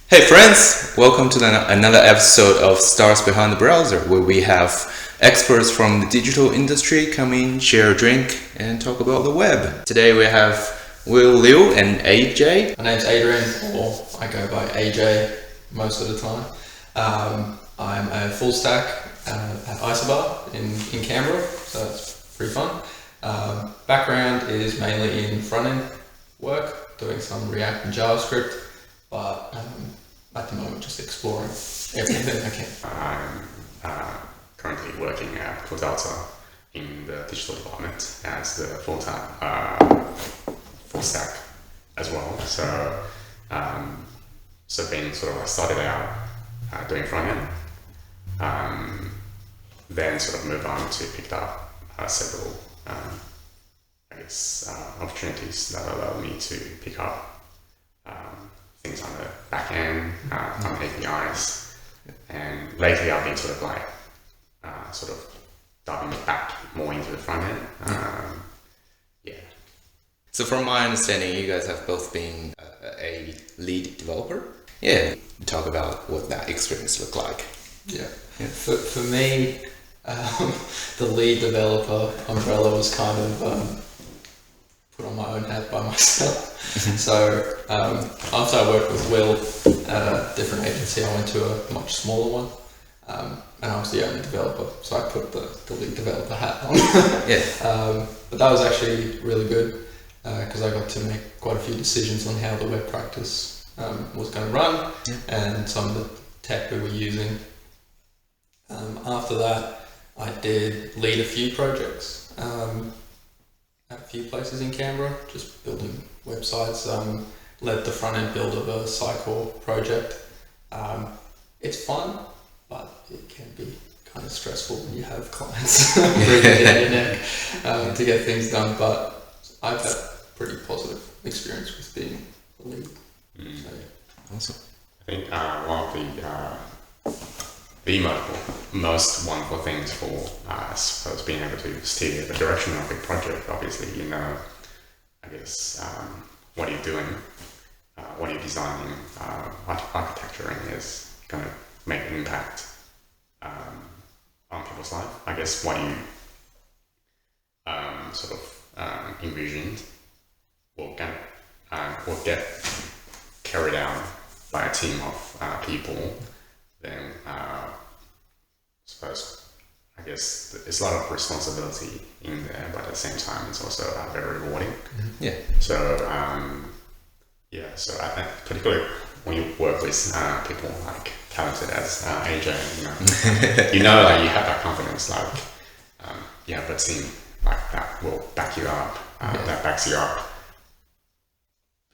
Hey friends, welcome to another episode of Stars Behind the Browser, where we have experts from the digital industry come in, share a drink, and talk about the web. Today we have Will Liu and AJ. My name's Adriaan, or I go by AJ most of the time. I'm a full stack at Isobar in Canberra, so it's pretty fun. Background is mainly in front-end work, doing some React and JavaScript, but at the moment just exploring everything I can. I'm currently working at Delta in the digital department as the full-time full stack as well. So being sort of I started out doing front end, then sort of moved on to pick up several opportunities that allowed me to pick up things on the back end, on APIs, and lately I've been sort of like diving back more into the front end. So from my understanding, you guys have both been a lead developer. Yeah, talk about what that experience looked like. Yeah. For me, the lead developer umbrella was kind of put on my own hat by myself. So after I worked with Will at a different agency, I went to a much smaller one, and I was the only developer, so I put the lead developer hat on. But that was actually really good because I got to make quite a few decisions on how the web practice was going to run and some of the tech we were using. After that, I did lead a few projects at a few places in Canberra, just building websites. Led the front end build of a Cycle project. It's fun, but it can be kind of stressful when you have clients breathing down your neck to get things done. But I've had pretty positive experience with being the lead. So, Awesome. I think one of the most wonderful things for I suppose being able to steer the direction of a project, obviously, what you're doing, what you're designing, architecturing is going to make an impact on people's life. I guess what you envisioned will get carried out by a team of people, then I guess there's a lot of responsibility in there, but at the same time it's also very rewarding. Yeah. So so I think particularly when you work with people like talented as AJ, like you have that confidence, like you have a team like that will back you up, that backs you up.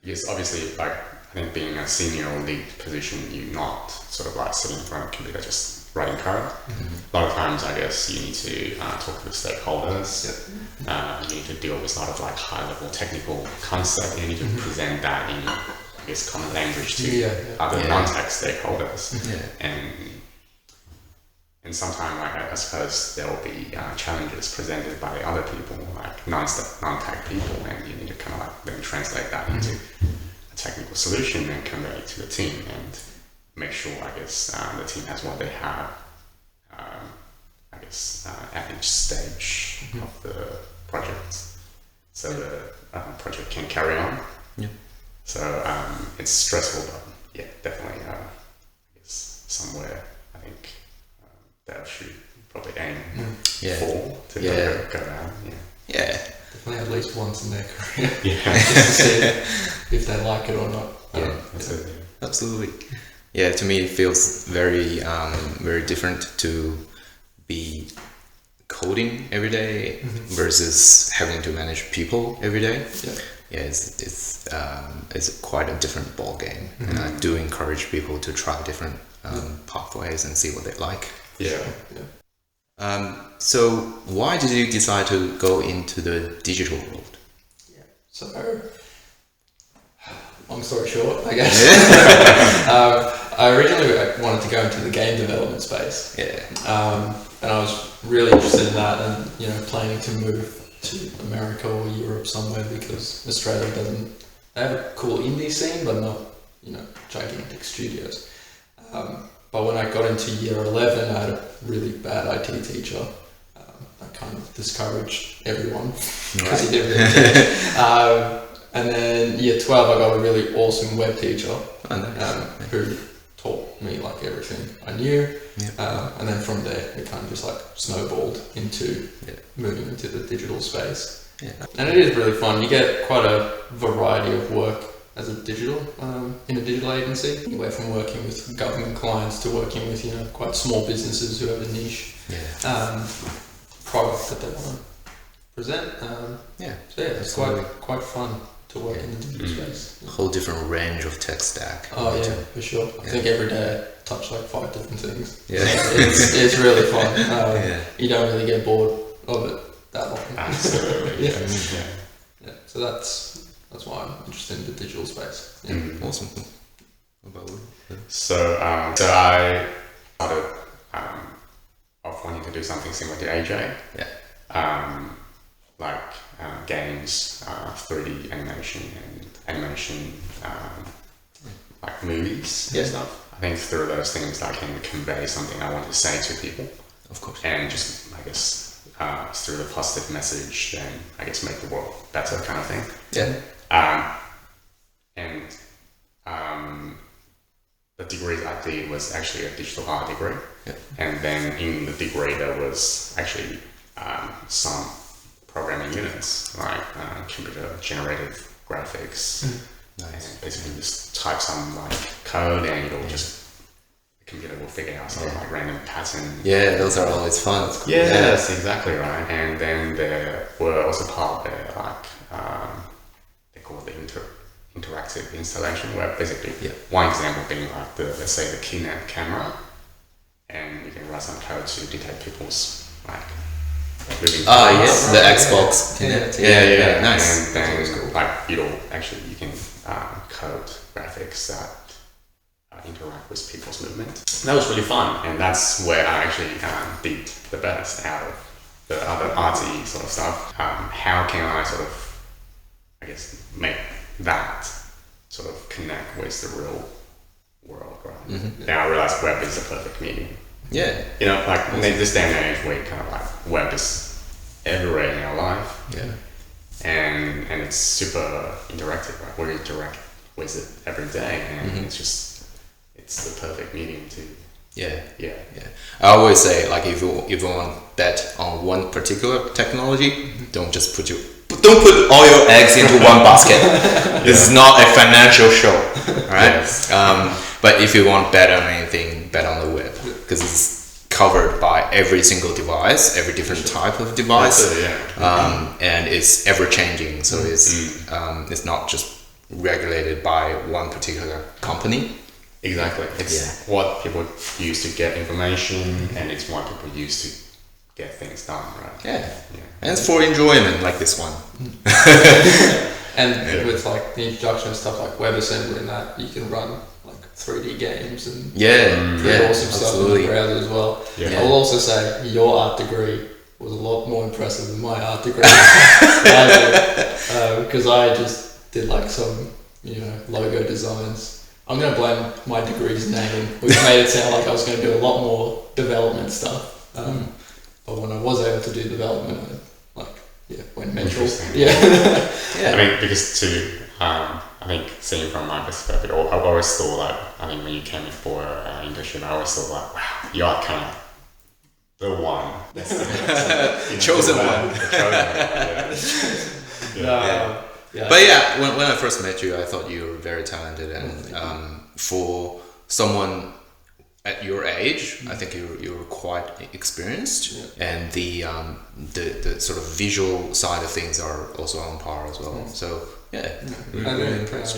Because obviously, like I think being a senior or lead position, you're not sort of like sitting in front of a computer just writing code. A lot of times, I guess you need to talk to the stakeholders. You need to deal with a lot of like high-level technical concept. You need to present that in, I guess, common language to other non-tech stakeholders. And sometimes, like I suppose, there will be challenges presented by other people, like non-tech people, and you need to kind of like then translate that into a technical solution and convey it to the team and make sure, I guess, the team has what they have, at each stage of the project, so the project can carry on. So it's stressful, but definitely, I guess somewhere I think that should probably aim for to go down. definitely at least once in their career. Just to see if they like it or not. Absolutely. Yeah, to me it feels very very different to be coding every day versus having to manage people every day. It's quite a different ball game, and I do encourage people to try different pathways and see what they like. So why did you decide to go into the digital world? So long story short, I guess. I originally wanted to go into the game development space. And I was really interested in that, and planning to move to America or Europe somewhere, because Australia they have a cool indie scene, but not gigantic studios. But when I got into year 11, I had a really bad IT teacher. I kind of discouraged everyone because he didn't really care. And then year 12, I got a really awesome web teacher who taught me like everything I knew. And then from there, it kind of just like snowballed into moving into the digital space. And it is really fun. You get quite a variety of work as a digital, in a digital agency. Anywhere from working with government clients to working with, quite small businesses who have a niche product that they want to present. So it's quite fun to work in the digital space. A whole different range of tech stack. Oh yeah, for sure. I think every day I touch like 5 different things. It's really fun. You don't really get bored of it that often. Absolutely. So that's why I'm interested in the digital space. Awesome. What about you? So I started off wanting to do something similar to AJ. Like games, 3D animation like movies and stuff. I think through those things I can convey something I want to say to people. Of course. And just, I guess, through the positive message, then I guess make the world better kind of thing. The degree I did was actually a digital art degree. And then in the degree there was actually some programming units, like computer generated graphics. And basically just type some like code and it'll just, the computer will figure out some like random pattern. Those are always fun. That's cool. That's exactly right. And then there were also part there like they call it the interactive installation, where basically one example being like let's say the Kinect camera, and you can write some code to detect people's like moving parts. The Xbox Kinect. Nice. And then like you can code graphics that interact with people's movement. That was really fun, and that's where I actually did the best out of the other arty sort of stuff. How can I sort of, I guess, make that sort of connect with the real world, right? Now I realize web is the perfect medium. Like in this day and age where kind of like web is everywhere in our life. And it's super interactive, right? We interact with it every day, and it's the perfect medium to. I always say, like, if you want to bet on one particular technology, don't put all your eggs into one basket. This is not a financial show, right? But if you want to bet on anything, bet on the web, because it's covered by every single device, every different type of device, and it's ever changing. So it's not just regulated by one particular company. Exactly. It's what people use to get information, and it's what people use to get things done, right? And it's for enjoyment, like this one. And with like the introduction of stuff like WebAssembly and that, you can run like 3D games and awesome stuff in the browser as well. I'll also say your art degree was a lot more impressive than my art degree. Because I just did like some logo designs. I'm going to blame my degree's name, which made it sound like I was going to do a lot more development stuff. But when I was able to do development, I went mental. I mean, because I think seeing from my perspective, I always thought like, I mean, when you came in for internship, I always thought like, wow, you're kind of the one. Chosen one. But when I first met you, I thought you were very talented, and for someone at your age, I think you were quite experienced, and the sort of visual side of things are also on par as well. So really impressed.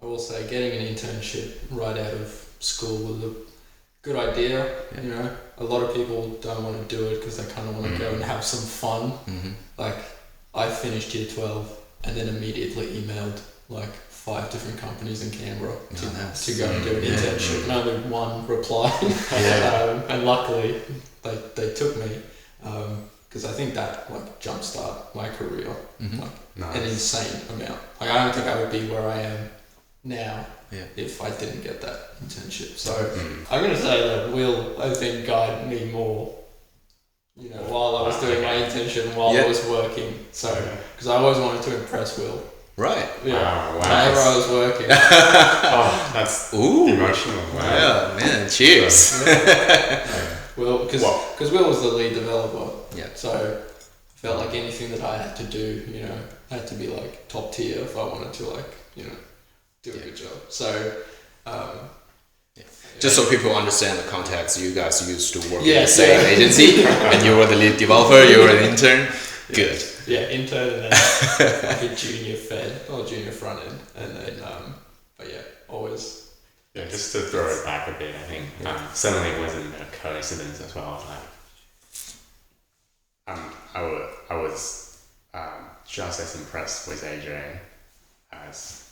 I will say, getting an internship right out of school was a good idea. A lot of people don't want to do it because they kind of want to go and have some fun. Like, I finished year 12 and then immediately emailed like 5 different companies in Canberra to go and do an internship, and only one replied. And luckily they took me, because I think that like jumpstart my career an insane amount. Like, I don't think I would be where I am now if I didn't get that internship. So I'm going to say that Will, I think, guided me more, while I was doing my internship and while I was working. So, because I always wanted to impress Will. Right. Yeah. Wow. Whenever I was working. That's Ooh. emotional. Wow. Yeah, man. Cheers. Well, because Will was the lead developer. Yeah. So I felt like anything that I had to do, had to be like top tier if I wanted to do a good job. So just so people understand the context, you guys used to work in the same agency, and you were the lead developer, you were an intern. Good. Yeah, intern and then like a junior fed or junior front end, and then but yeah, always. Yeah, just to throw it back a bit, I think certainly it wasn't a coincidence as well. Like, I was just as impressed with AJ as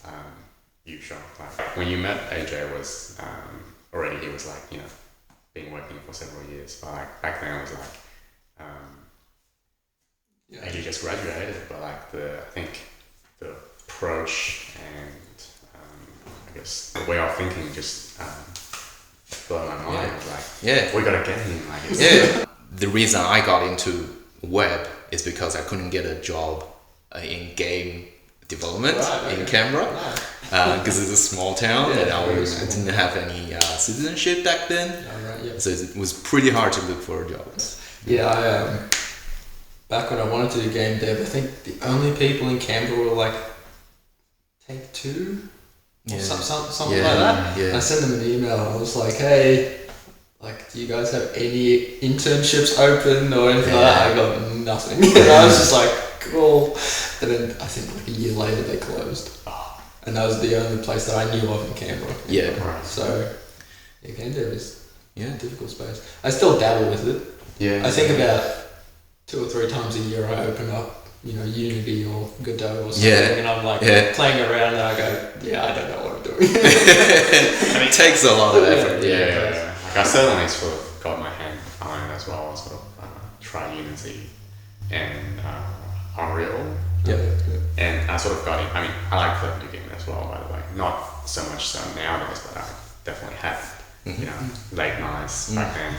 usual. Like when you met AJ was already he was like been working for several years, but like back then it was like AJ just graduated, but like I think the approach and I guess the way of thinking just blew my mind. Like, we gotta get him. Like, The reason I got into web is because I couldn't get a job in game development in Canberra because it's a small town and I didn't have any citizenship back then. So it was pretty hard to look for jobs. Yeah, back when I wanted to do game dev, I think the only people in Canberra were like Take-Two. Or something like that. Yeah. I sent them an email. I was like, "Hey, like, do you guys have any internships open or anything like that?" I got nothing. And I was just like, "Cool." And then I think like a year later they closed, and that was the only place that I knew of in Canberra. So, game dev is a difficult space. I still dabble with it. Yeah. I think about 2 or 3 times a year I open up, Unity or Godot or something, and I'm like playing around and I go, I don't know what I'm doing. It takes a lot of effort. Like I certainly sort of got my hand on it as well. I sort of tried Unity and Unreal. And I sort of got in. I mean, I like playing the game as well, by the way. Not so much so nowadays, but I definitely have. Late nights back then.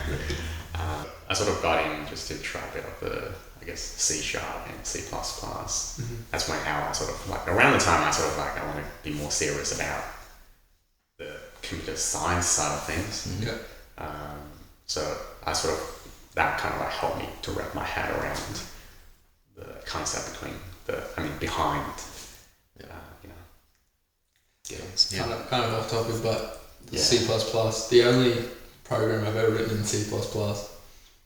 I sort of got in just to try a bit of the, I guess, C# and C++. That's how I sort of like around the time I want to be more serious about the computer science side of things. So I sort of that kind of like helped me to wrap my head around the concept behind games. Kind of off topic, but C++. The only program I've ever written in C++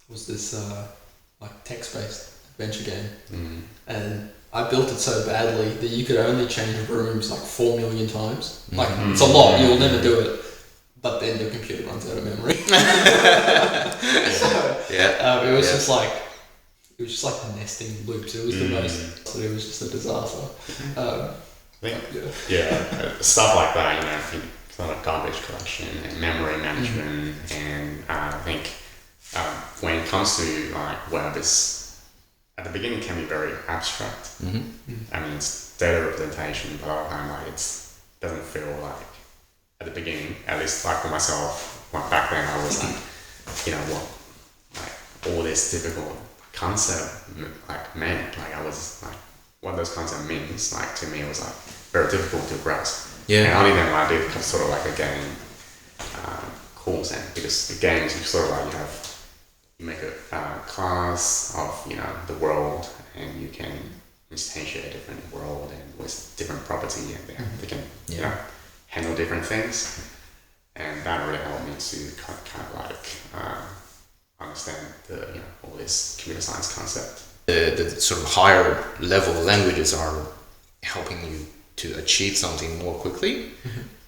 was this like text-based adventure game, and I built it so badly that you could only change rooms like 4 million times. Like it's a lot, you'll never do it, but then your computer runs out of memory. It was just like nesting loops. It was the most. So it was just a disaster. I think stuff like that, it's not a garbage collection and memory management, and I think when it comes to like web, it's at the beginning can be very abstract. I mean, it's data representation, but all the time it doesn't feel like at the beginning, at least like for myself, like back then I was like, all this difficult concept meant. Like I was like, what those concepts means, like to me it was like very difficult to grasp. And only then I did sort of like a game course, and because the games you sort of like you make a class of the world, and you can instantiate a different world and with different property, and they can handle different things, and that really helped me to kind of like understand all this computer science concept. The sort of higher level languages are helping you to achieve something more quickly,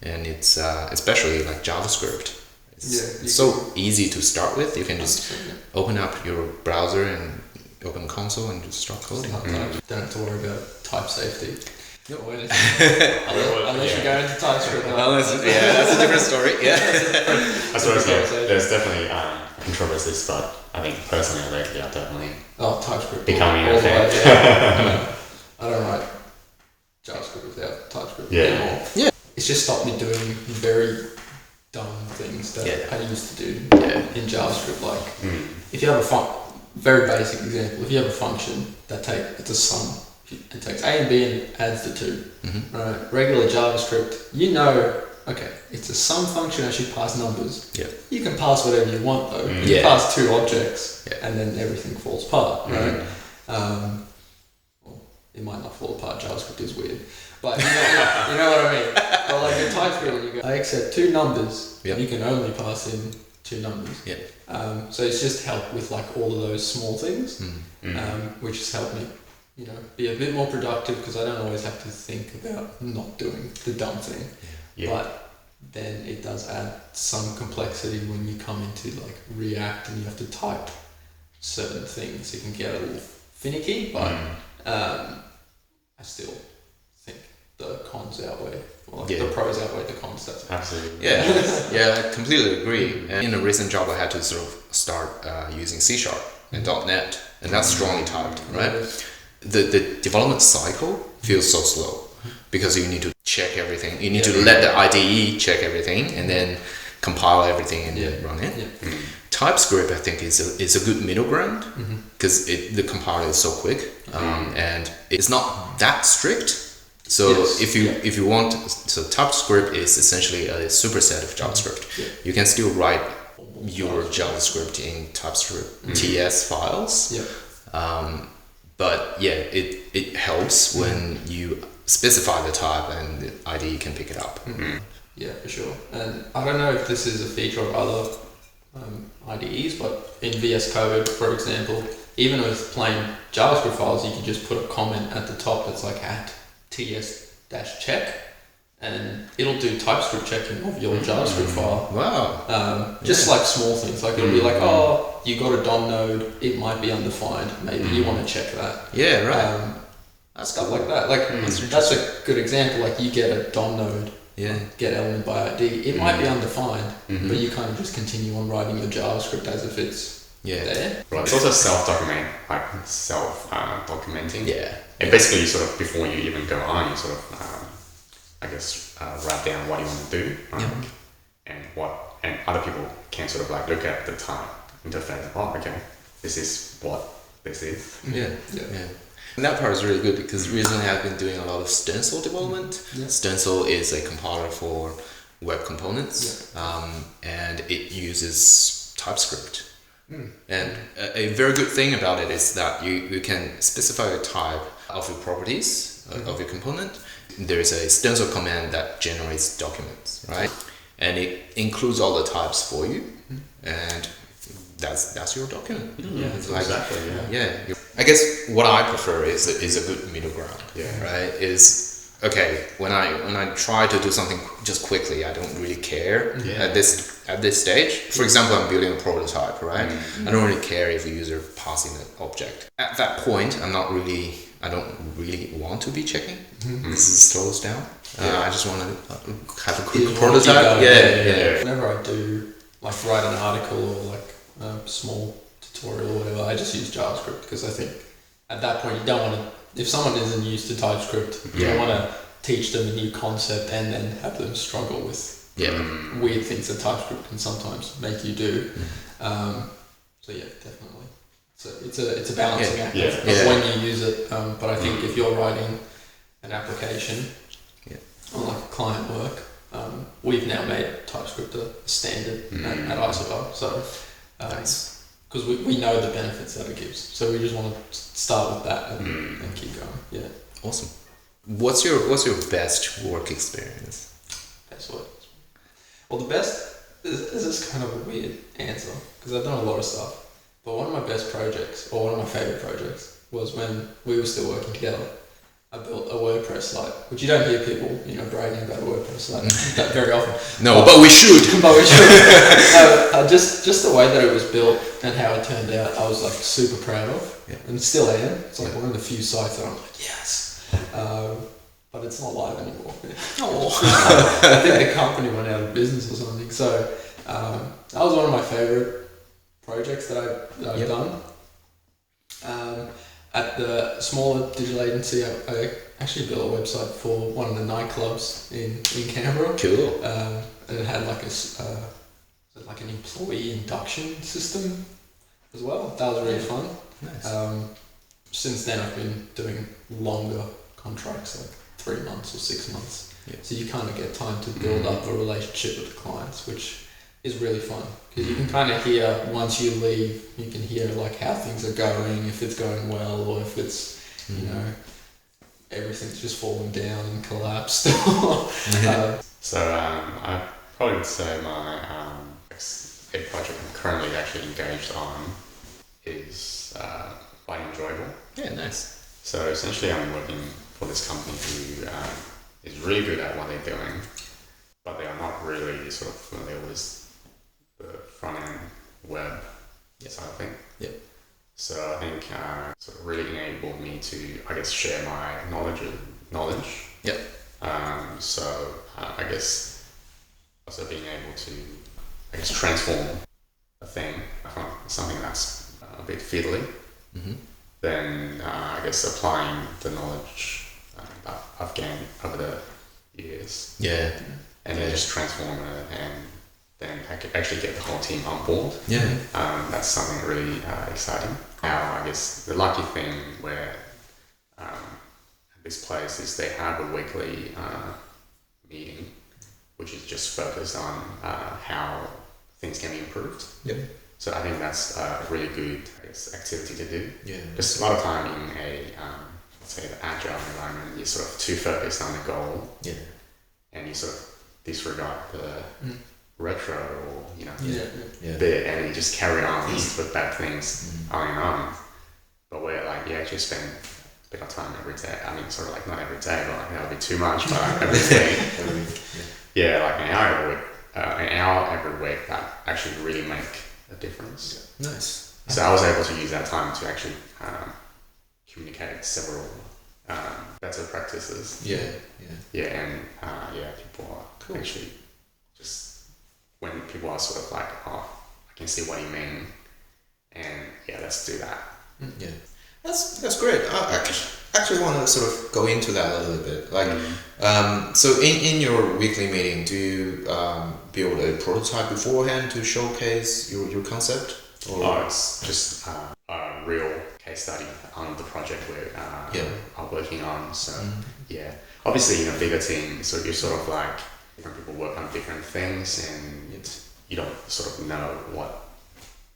and it's especially like JavaScript. It's so easy to start with. You can just open up your browser and open console and just start coding. Don't have to worry about type safety. Unless you go into TypeScript. That's a different story. I suppose there's definitely controversies, but I think personally lately I definitely TypeScript becoming a fan. I don't write JavaScript without TypeScript Yeah. anymore. Yeah. It's just stopped me doing very dumb things that I used to do in JavaScript. Like if you have very basic example, if you have a function that it's a sum, it takes A and B and adds the two, right? Regular JavaScript, okay, it's a sum function, I should pass numbers. You can pass whatever you want though. You can pass two objects and then everything falls apart, right? Well, it might not fall apart, JavaScript is weird. But you know what I mean? But like in Typescript, when you go, I accept two numbers, you can only pass in two numbers. So it's just helped with like all of those small things, which has helped me, be a bit more productive because I don't always have to think about not doing the dumb thing. But then it does add some complexity when you come into like React and you have to type certain things. It can get a little finicky, but I still think the cons outweigh, the pros outweigh the cons. That's absolutely. I completely agree. And in a recent job, I had to sort of start using C# and .NET, and that's strongly typed, right? The development cycle feels so slow because you need to check everything. You need to let the IDE check everything and then compile everything and then run it. TypeScript, I think, is a good middle ground because the compiler is so quick and it's not that strict. So if you want, so TypeScript is essentially a superset of JavaScript. You can still write your JavaScript in Typescript TS files. But it helps when you specify the type and the IDE can pick it up. Yeah, for sure. And I don't know if this is a feature of other IDEs, but in VSCode, for example, even with plain JavaScript files, you can just put a comment at the top that's like @ts-check, and it'll do TypeScript checking of your JavaScript file. Wow. Just like small things, like it'll be like, you got a DOM node, it might be undefined, maybe you want to check that. Yeah, right. That's stuff like that. Like that's a good example. Like you get a DOM node, get element by ID. It might be undefined, but you kind of just continue on writing your JavaScript as if it's there. Right. It's also self-documenting. And basically, you sort of before you even go on, you sort of write down what you want to do, and other people can sort of like look at the type interface. Oh, okay, this is what this is. And that part is really good because recently I've been doing a lot of Stencil development. Stencil is a compiler for web components, and it uses TypeScript. And a very good thing about it is that you can specify a type of your properties of your component. There is a stencil command that generates documents, right? And it includes all the types for you, and that's your document. I guess what I prefer is a good middle ground, right? Is okay when I try to do something just quickly, I don't really care at this stage. For example, I'm building a prototype, right? I don't really care if a user passing an object. At that point, I don't really want to be checking because it slows down. I just want to have a quick prototype. Whenever I do like write an article or like a small tutorial or whatever, I just use JavaScript because I think at that point you don't want to, if someone isn't used to TypeScript, you don't want to teach them a new concept and then have them struggle with weird things that TypeScript can sometimes make you do. So definitely. So it's a balancing act of when you use it. But I think if you're writing an application on like client work, we've now made TypeScript a standard at Isobar. So because we know the benefits that it gives, so we just want to start with that and keep going. Awesome. What's your best work experience? Best work. Well, the best is this kind of a weird answer because I've done a lot of stuff, but one of my best projects or one of my favorite projects was when we were still working together. I built a WordPress site, which you don't hear people, bragging about a WordPress site that very often. No, but we should. Just the way that it was built and how it turned out, I was like super proud of, and still am. It's like one of the few sites that I'm like, yes. But it's not live anymore. I think the company went out of business or something. So that was one of my favorite projects that I've done. at the smaller digital agency, I actually built a website for one of the nightclubs in Canberra. Cool. And it had like like an employee induction system as well. That was really fun. Nice. Since then, I've been doing longer contracts, like 3 months or 6 months. Yeah. So you kind of get time to build up a relationship with the clients, which is really fun because you can kind of hear once you leave, you can hear like how things are going, if it's going well or if it's you know everything's just fallen down and collapsed. So I probably would say my a project I'm currently actually engaged on is quite enjoyable. Yeah, nice. So essentially I'm working for this company who is really good at what they're doing, but they are not really sort of familiar with the front-end web side of thing. Yep. So I think sort of really enabled me to, I guess, share my knowledge. Yep. So I guess also being able to, I guess, transform a thing from something that's a bit fiddly, then I guess applying the knowledge that I've gained over the years. Yeah. And then just transform it and then I could actually get the whole team on board. Yeah. That's something really exciting. Now, I guess the lucky thing where this place is they have a weekly meeting, which is just focused on how things can be improved. Yep. So I think that's a really good, I guess, activity to do. Yeah. Because a lot of time in a, let's say, the agile environment, you're sort of too focused on the goal. Yeah. And you sort of disregard the retro or, you know, Yeah. bit, and you just carry on with bad things on and on. But where like you actually spend a bit of time every day, I mean sort of like not every day, but like, that would be too much, but like every week. Yeah, like an hour every week that actually really make a difference. Nice. So I was able to use that time to actually communicate several better practices. Yeah. And people are actually just, when people are sort of like, oh, I can see what you mean, and yeah, let's do that. Yeah, that's great. I actually want to sort of go into that a little bit. Like, so in your weekly meeting, do you build a prototype beforehand to showcase your concept? Or it's just a real case study on the project we're working on. So obviously in a bigger team, so you're sort of like different people work on different things, and you don't sort of know what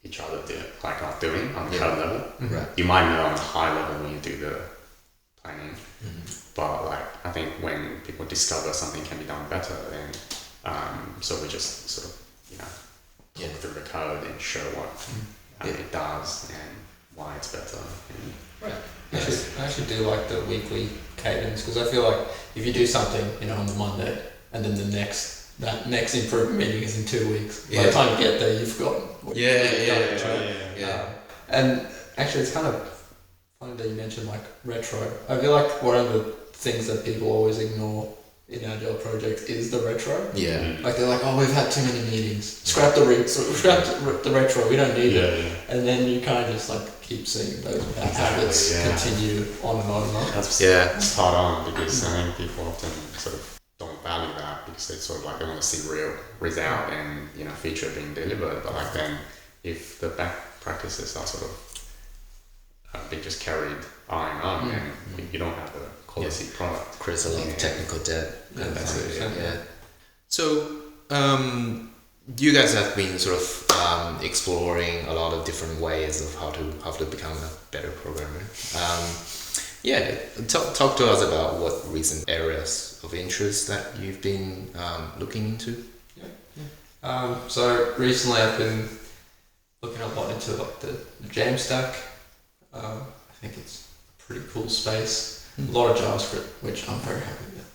each other are doing on the code level. Right. You might know on the high level when you do the planning, but like I think when people discover something can be done better, then so we just sort of talk through the code and show what it does and why it's better. Right. I actually do like the weekly cadence, because I feel like if you do something on the Monday and then that next improvement meeting is in 2 weeks. By the time you get there, you've forgotten what you've done. And actually, it's kind of funny that you mentioned like retro. I feel like one of the things that people always ignore in agile projects is the retro. Yeah. Like they're like, oh, we've had too many meetings. Scrap the retro. We don't need it. And then you kind of just like keep seeing those bad habits continue on and on and on. That's spot on, because I think people often sort of don't value that, because they sort of like they want to see real result and feature being delivered. But like then, if the bad practices are sort of being just carried on and on, and you don't have a quality product, creates a lot of technical debt. That's it. So you guys have been sort of exploring a lot of different ways of how to become a better programmer. Talk to us about what recent areas of interest that you've been looking into. So recently I've been looking a lot into like the JAMstack. I think it's a pretty cool space. A lot of JavaScript, which I'm very happy with.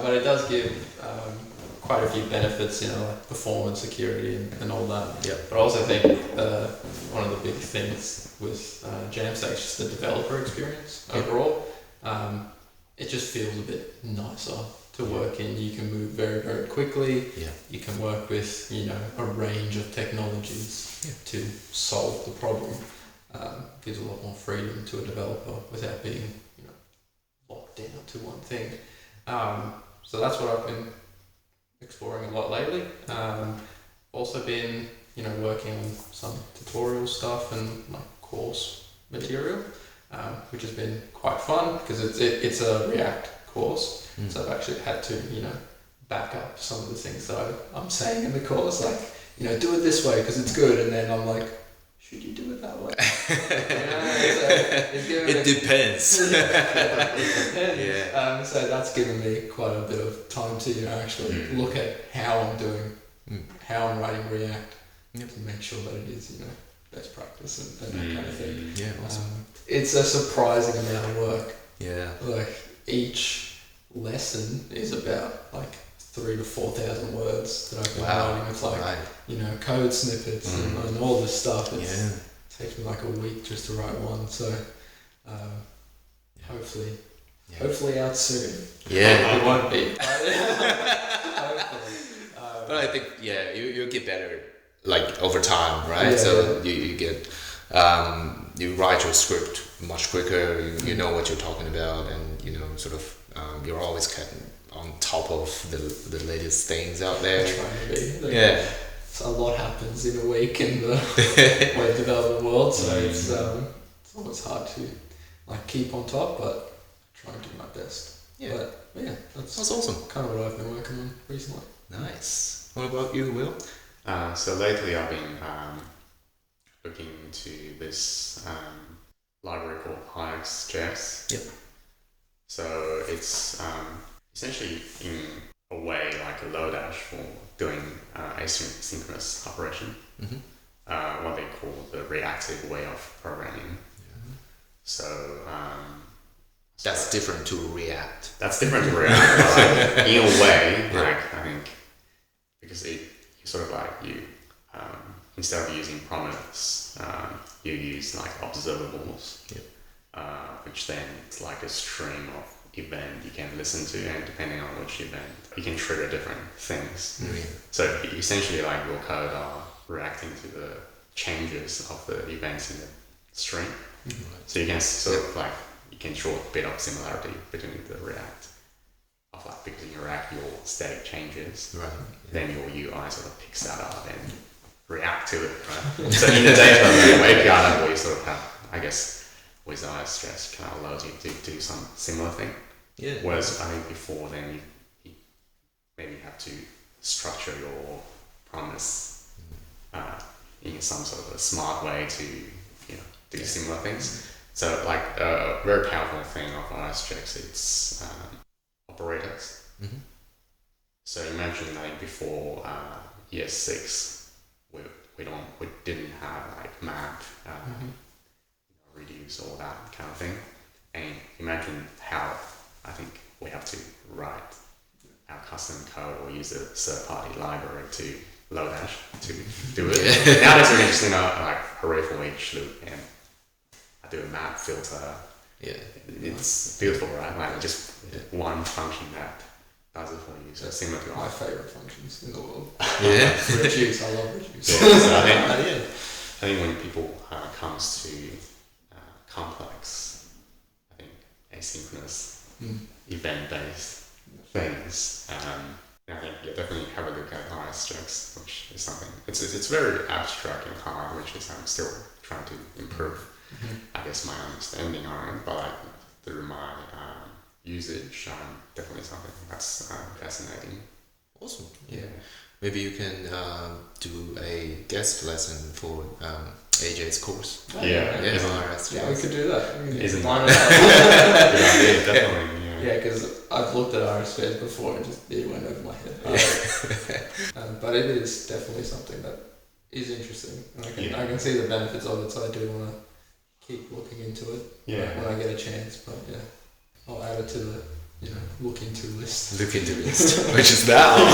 But it does give quite a few benefits, like performance, security, and all that. Yeah. But I also think one of the big things with JAMstack is just the developer experience overall. It just feels a bit nicer to work in. You can move very, very quickly. Yeah. You can work with, a range of technologies to solve the problem. gives a lot more freedom to a developer without being locked down to one thing. So that's what I've been exploring a lot lately. Also been working on some tutorial stuff and course material, which has been quite fun because it's a React course. So I've actually had to back up some of the things that I'm saying in the course, do it this way because it's good, and then I'm like, should you do it that way? It depends. It depends. So that's given me quite a bit of time to actually look at how I'm doing, how I'm writing React, to make sure that it is best practice and that kind of thing. Yeah, awesome. It's a surprising amount of work. Yeah. Each lesson is about 3,000 to 4,000 words that I've been writing. It's code snippets and all this stuff. It takes me a week just to write one. So hopefully out soon. Yeah. It won't be. But I think you'll get better over time, right? You get you write your script much quicker. You know what you're talking about, and you're always on top of the latest things out there. Trying to be. So a lot happens in a week in the web development world, so it's always hard to keep on top, but I try and do my best. That's awesome. Kind of what I've been working on recently. Nice. What about you, Will? So lately I've been looking into this library called RxJS. Yep. So it's essentially in a way like a Lodash for doing asynchronous operation. What they call the reactive way of programming. So that's different to React. That's different to React. But in a way, I think, because you instead of using promise, you use observables, which then it's like a stream of event you can listen to, and depending on which event, you can trigger different things. So essentially, your code are reacting to the changes of the events in the string. So you can you can draw a bit of similarity between the React of because in React your static changes, then your UI sort of picks that up and react to it, right? So in the data API level, you sort of have, I guess, with RxJS kind of allows you to do some similar thing. Yeah. Whereas I think before then you maybe have to structure your promise in some sort of a smart way to do similar things. So a very powerful thing of RxJS, it's operators. So you mentioned before ES6 we didn't have map, reduce, all that kind of thing. And imagine how I think we have to write our custom code or use a third-party library to Lodash to do it. Nowadays we're just hooray for each loop, and I do a map filter. Yeah, it's beautiful, right? Just one function that does it for you. So similar to my favorite functions in the world. Reduce, I love reduce. So I think when people comes to complex, I think asynchronous event-based things, I think definitely have a look at RxJS, which is something it's very abstract and hard, which is I'm still trying to improve. I guess my understanding on it, but through my usage, definitely something that's fascinating. Awesome. Yeah. Maybe you can do a guest lesson for AJ's course. Yeah, we could do that. Isn't why not? Good idea, definitely. Yeah, because I've looked at RxJS before and it went over my head. But it is definitely something that is interesting, and I can see the benefits of it. So I do want to keep looking into it when I get a chance. But I'll add it to the look into list. Look into list, which is that one.